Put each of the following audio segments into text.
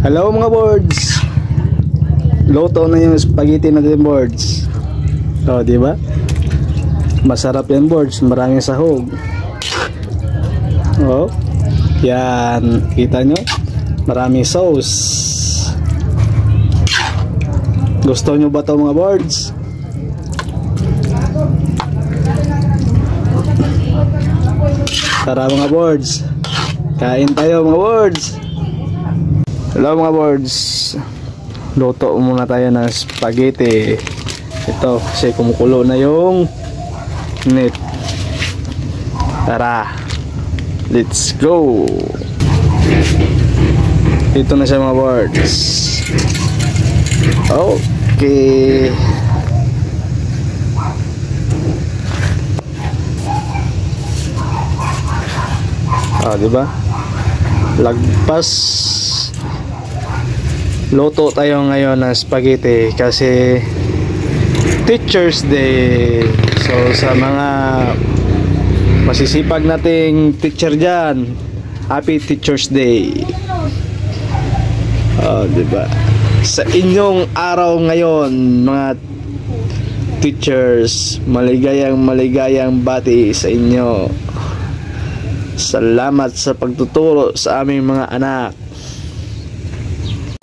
Hello mga boards. Luto na yung spaghetti natin boards. Oh, di ba? Masarap yan boards, maraming sahog. Oh. Yan, kita nyo? Maraming sauce. Gusto nyo ba ito mga boards? Tara mga boards, kain tayo mga boards. Hello mga boards, luto muna tayo ng spaghetti. Ito kasi kumukulo na yung meat. Tara, let's go. Ito na siya mga boards. Okay. Diba? Lagpas. Luto tayo ngayon ng spaghetti kasi Teacher's Day. So sa mga masisipag nating teacher dyan, Happy Teacher's Day. Diba? Sa inyong araw ngayon mga teachers, maligayang bati sa inyo. Salamat sa pagtuturo sa aming mga anak.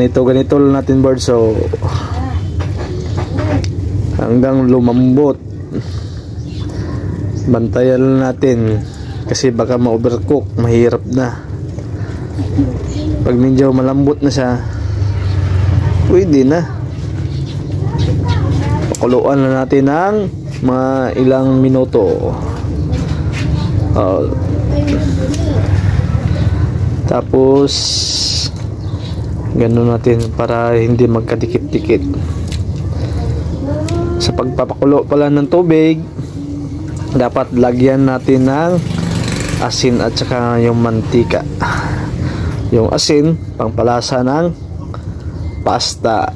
Ganito lang natin board, so hanggang lumambot. Bantayan lang natin kasi baka ma-overcook, mahirap na. Pag medyo malambot na siya, pwede na. Pakuluan na natin ng mga ilang minuto. Tapos ganun natin para hindi magkadikit-dikit. Sa pagpapakulo pala ng tubig, dapat lagyan natin ng asin at saka yung mantika. Yung asin pangpalasa ng pasta.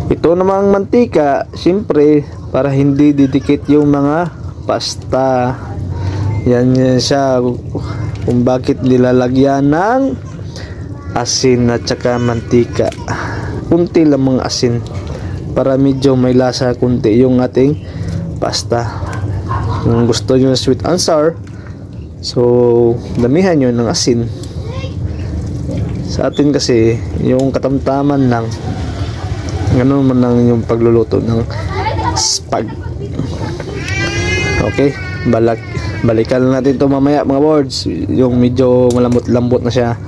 Ito namang mantika siyempre para hindi didikit yung mga pasta. Yan siya kung bakit nilalagyan ng asin at saka mantika. Kunti lang mga asin para medyo may lasa kunti yung ating pasta. Kung gusto nyo sweet and sour, so damihan nyo ng asin. Sa atin kasi yung katamtaman lang, ganun man lang yung pagluluto ng spag. Okay, balikan natin to mamaya mga boards, yung medyo malambot-lambot na siya.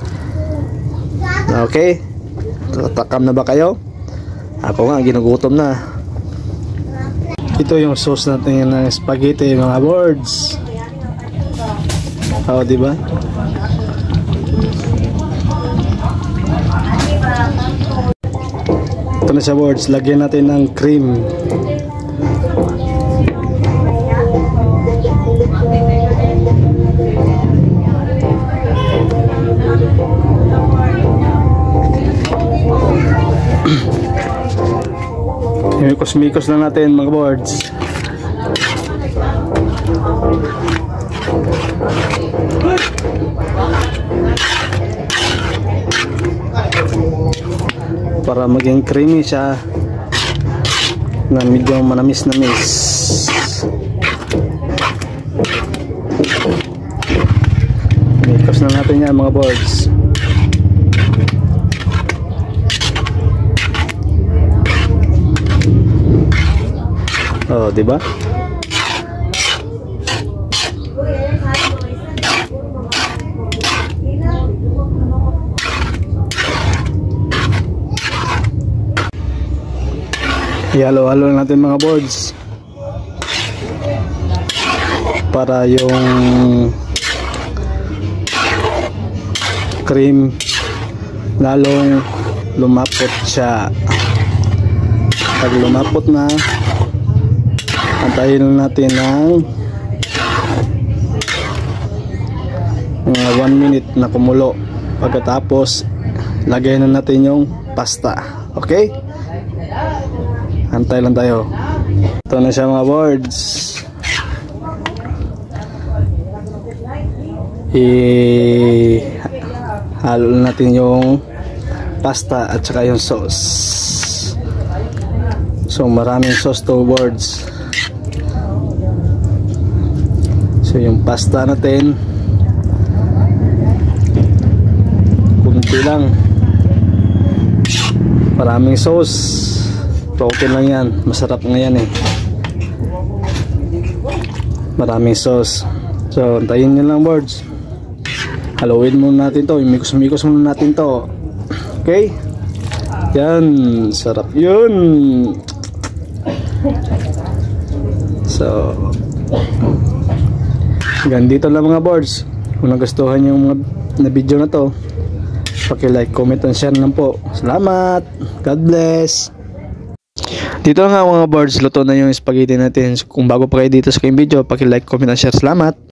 Okay, tatakam na ba kayo? Ako nga ginugutom na. Ito yung sauce natin ng spaghetti mga boards. Diba? Ito na siya boards, lagyan natin ng cream. Mikos-mikos lang natin mga boards. Para maging creamy siya na medyo manamis-namis. Mikos na natin yan mga boards. Diba? Ihalo-halo natin mga boards para yung cream lalong lumapot siya. Pag lumapot na, antayin natin ng 1 minute na kumulo. Pagkatapos lagay na natin yung pasta. Okay, antay lang tayo. Ito na siya mga boards. Halo natin yung pasta at saka yung sauce. So maraming sauce to boards. So yung pasta natin kunti lang, maraming sauce. So okay lang yan, masarap nga yan eh, maraming sauce. So antayin nyo lang boards, haluin muna natin to, imikos muna natin to. Okay, yan, sarap yun. So hanggang dito lang mga boards. Kung nagustuhan yung mga na video na to, paki-like, comment, and share lang po. Salamat, God bless. Dito nga mga boards, luto na yung spaghetti natin. Kung bago pa kayo dito sa aking video, paki-like, comment, and share. Salamat.